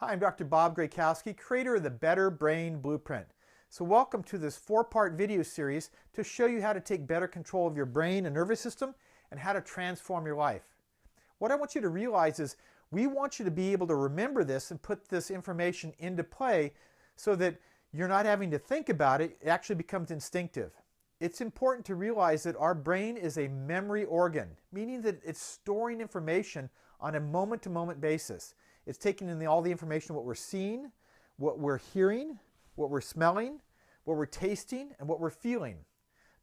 Hi, I'm Dr. Bob Graykowski, creator of the Better Brain Blueprint. So welcome to this 4-part video series to show you how to take better control of your brain and nervous system and how to transform your life. What I want you to realize is we want you to be able to remember this and put this information into play so that you're not having to think about it. It actually becomes instinctive. It's important to realize that our brain is a memory organ, meaning that it's storing information on a moment-to-moment basis. It's taking in all the information, what we're seeing, what we're hearing, what we're smelling, what we're tasting, and what we're feeling.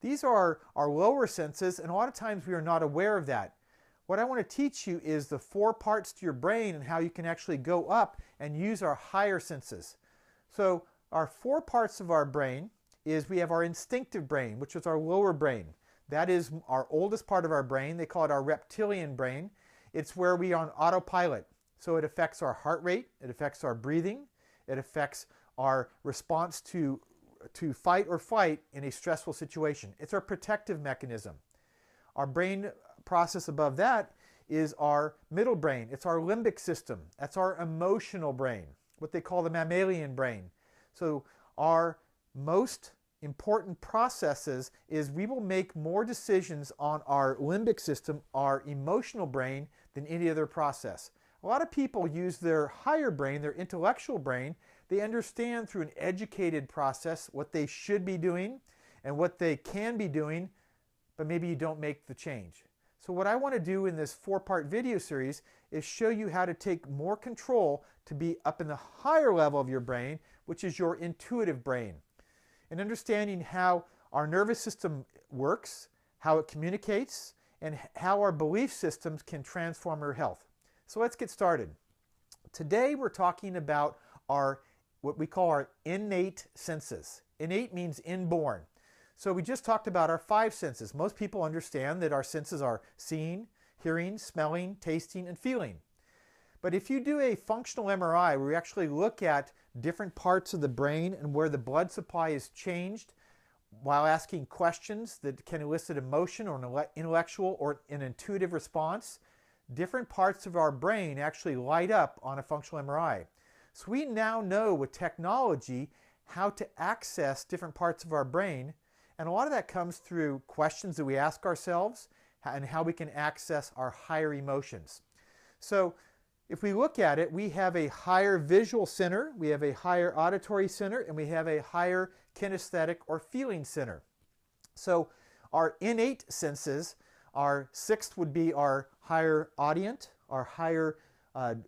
These are our lower senses, and a lot of times we are not aware of that. What I want to teach you is the 4 parts to your brain and how you can actually go up and use our higher senses. So our 4 parts of our brain is we have our instinctive brain, which is our lower brain. That is our oldest part of our brain. They call it our reptilian brain. It's where we are on autopilot. So it affects our heart rate, it affects our breathing, it affects our response to fight or flight in a stressful situation. It's our protective mechanism. Our brain process above that is our middle brain. It's our limbic system. That's our emotional brain, what they call the mammalian brain. So our most important processes is we will make more decisions on our limbic system, our emotional brain, than any other process. A lot of people use their higher brain, their intellectual brain. They understand through an educated process what they should be doing and what they can be doing, but maybe you don't make the change. So what I want to do in this 4-part video series is show you how to take more control to be up in the higher level of your brain, which is your intuitive brain. And understanding how our nervous system works, how it communicates, and how our belief systems can transform your health. So let's get started. Today we're talking about what we call our innate senses. Innate means inborn. So we just talked about our 5 senses. Most people understand that our senses are seeing, hearing, smelling, tasting, and feeling. But if you do a functional MRI where we actually look at different parts of the brain and where the blood supply is changed while asking questions that can elicit emotion or an intellectual or an intuitive response, different parts of our brain actually light up on a functional MRI. So we now know with technology how to access different parts of our brain, and a lot of that comes through questions that we ask ourselves and how we can access our higher emotions. So if we look at it, we have a higher visual center, we have a higher auditory center, and we have a higher kinesthetic or feeling center. So our innate senses, our 6th would be our higher audient, our higher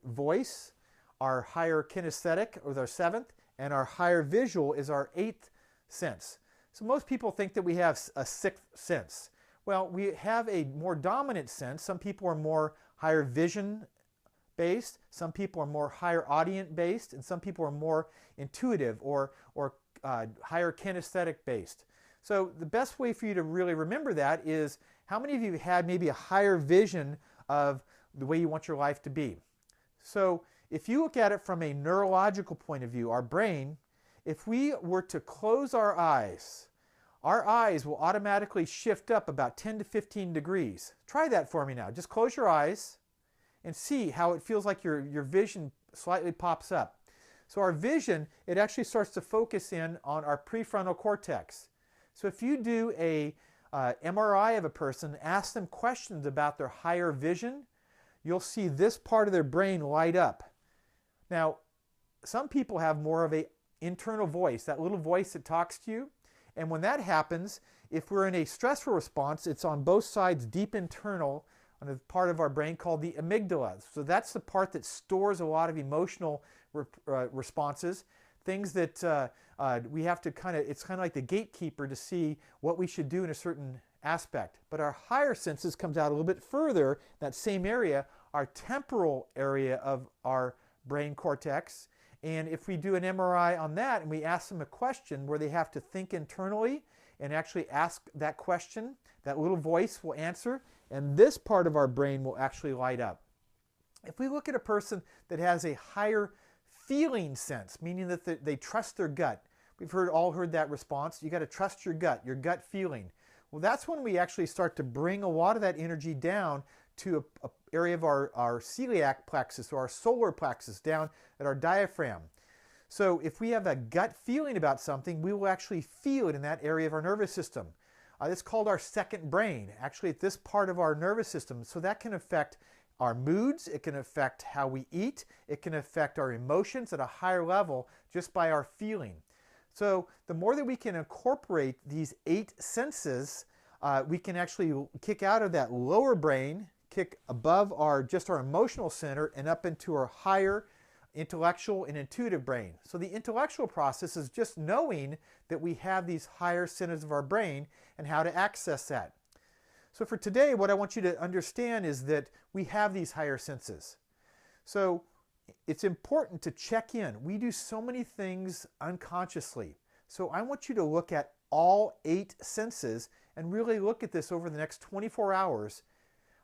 voice, our higher kinesthetic or our 7th, and our higher visual is our 8th sense. So most people think that we have a 6th sense. Well, we have a more dominant sense. Some people are more higher vision based, some people are more higher audient based, and some people are more intuitive or higher kinesthetic based. So the best way for you to really remember that is how many of you had maybe a higher vision of the way you want your life to be. So if you look at it from a neurological point of view, our brain, if we were to close our eyes will automatically shift up about 10 to 15 degrees. Try that for me now. Just close your eyes and see how it feels like your vision slightly pops up. So our vision, it actually starts to focus in on our prefrontal cortex. So if you do a MRI of a person, ask them questions about their higher vision, you'll see this part of their brain light up. Now, some people have more of an internal voice, that little voice that talks to you. And when that happens, if we're in a stressful response, it's on both sides, deep internal, on a part of our brain called the amygdala. So that's the part that stores a lot of emotional responses, things that we have to it's kind of like the gatekeeper to see what we should do in a certain aspect. But our higher senses comes out a little bit further, that same area, our temporal area of our brain cortex. And if we do an MRI on that and we ask them a question where they have to think internally and actually ask that question, that little voice will answer, and this part of our brain will actually light up. If we look at a person that has a higher feeling sense, meaning that they trust their gut, we've all heard that response, you got to trust your gut feeling. Well, that's when we actually start to bring a lot of that energy down to area of our celiac plexus or our solar plexus down at our diaphragm. So if we have a gut feeling about something, we will actually feel it in that area of our nervous system. It's called our second brain, actually at this part of our nervous system. So that can affect our moods, it can affect how we eat, it can affect our emotions at a higher level just by our feeling. So the more that we can incorporate these 8 senses, we can actually kick out of that lower brain, kick above just our emotional center and up into our higher intellectual and intuitive brain. So the intellectual process is just knowing that we have these higher centers of our brain and how to access that. So for today, what I want you to understand is that we have these higher senses. So it's important to check in. We do so many things unconsciously. So I want you to look at all 8 senses and really look at this over the next 24 hours.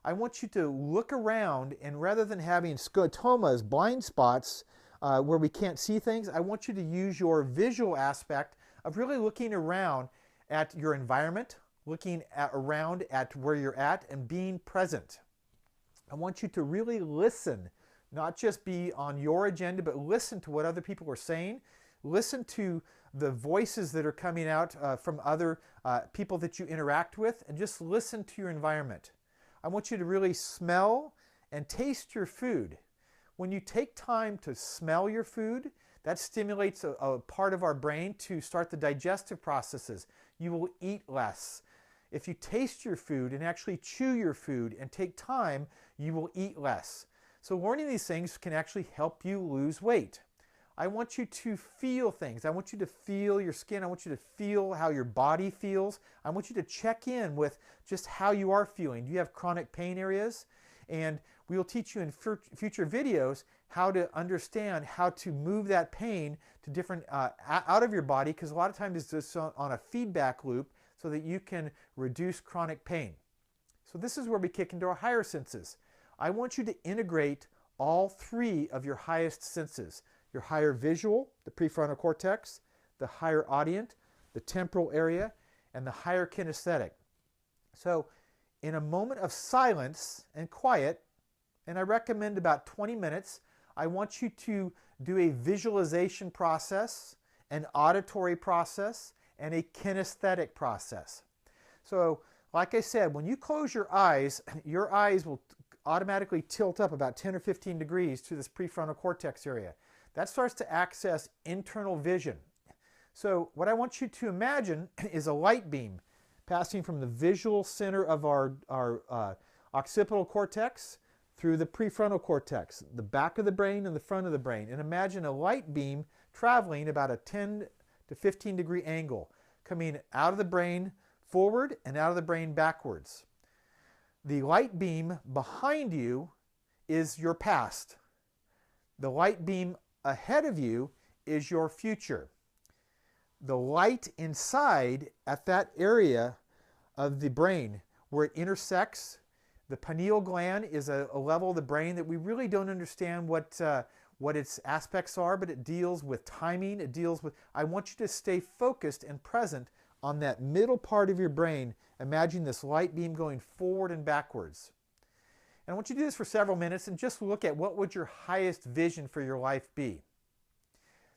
I want you to look around, and rather than having scotomas, blind spots where we can't see things, I want you to use your visual aspect of really looking around at your environment, looking around at where you're at and being present. I want you to really listen, not just be on your agenda, but listen to what other people are saying. Listen to the voices that are coming out from other people that you interact with, and just listen to your environment. I want you to really smell and taste your food. When you take time to smell your food, that stimulates a part of our brain to start the digestive processes. You will eat less. If you taste your food and actually chew your food and take time, you will eat less. So learning these things can actually help you lose weight. I want you to feel things. I want you to feel your skin. I want you to feel how your body feels. I want you to check in with just how you are feeling. Do you have chronic pain areas? And we will teach you in future videos how to understand how to move that pain to different out of your body, because a lot of times it's just on a feedback loop so that you can reduce chronic pain. So this is where we kick into our higher senses. I want you to integrate all 3 of your highest senses. Your higher visual, the prefrontal cortex, the higher audient, the temporal area, and the higher kinesthetic. So in a moment of silence and quiet, and I recommend about 20 minutes, I want you to do a visualization process, an auditory process, and a kinesthetic process. So like I said, when you close your eyes will automatically tilt up about 10 or 15 degrees to this prefrontal cortex area. That starts to access internal vision. So what I want you to imagine is a light beam passing from the visual center of our occipital cortex through the prefrontal cortex, the back of the brain and the front of the brain. And imagine a light beam traveling about a 10 to 15 degree angle, coming out of the brain forward and out of the brain backwards. The light beam behind you is your past. The light beam ahead of you is your future. The light inside at that area of the brain where it intersects, the pineal gland is a level of the brain that we really don't understand what its aspects are, but it deals with timing, it deals with, I want you to stay focused and present on that middle part of your brain. Imagine this light beam going forward and backwards. And I want you to do this for several minutes and just look at what would your highest vision for your life be.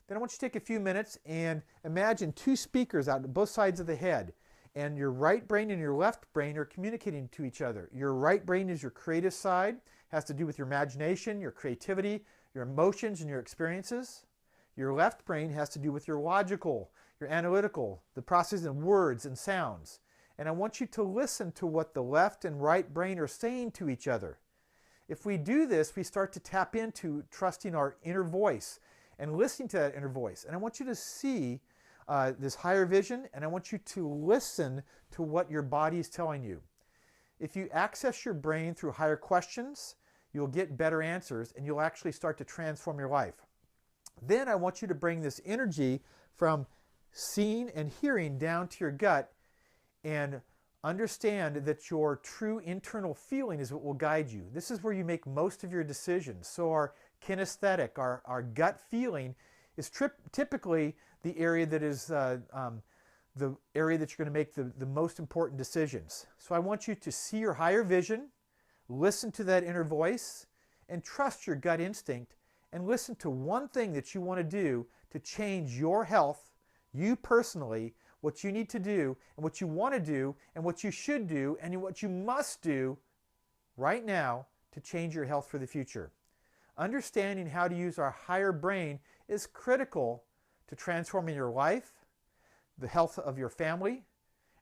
Then I want you to take a few minutes and imagine 2 speakers out both sides of the head, and your right brain and your left brain are communicating to each other. Your right brain is your creative side, has to do with your imagination, your creativity, your emotions, and your experiences. Your left brain has to do with your logical, your analytical, the processing of words and sounds. And I want you to listen to what the left and right brain are saying to each other. If we do this, we start to tap into trusting our inner voice and listening to that inner voice. And I want you to see this higher vision, and I want you to listen to what your body is telling you. If you access your brain through higher questions, you'll get better answers, and you'll actually start to transform your life. Then I want you to bring this energy from seeing and hearing down to your gut, and understand that your true internal feeling is what will guide you. This is where you make most of your decisions. So our kinesthetic, our gut feeling, is typically the area that is the area that you're going to make the most important decisions. So I want you to see your higher vision, Listen to that inner voice and trust your gut instinct, and listen to one thing that you want to do to change your health, you personally, what you need to do and what you want to do and what you should do and what you must do right now to change your health for the future. Understanding how to use our higher brain is critical to transforming your life, the health of your family,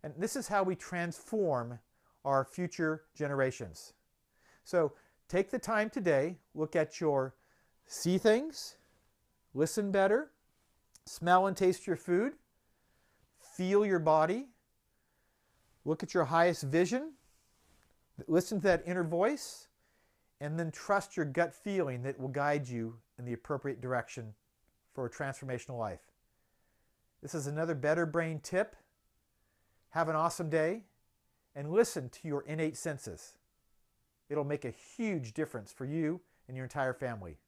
and this is how we transform our future generations. So take the time today, look at your see things, listen better, smell and taste your food, feel your body, look at your highest vision, listen to that inner voice, and then trust your gut feeling that will guide you in the appropriate direction for a transformational life. This is another Better Brain tip. Have an awesome day and listen to your innate senses. It'll make a huge difference for you and your entire family.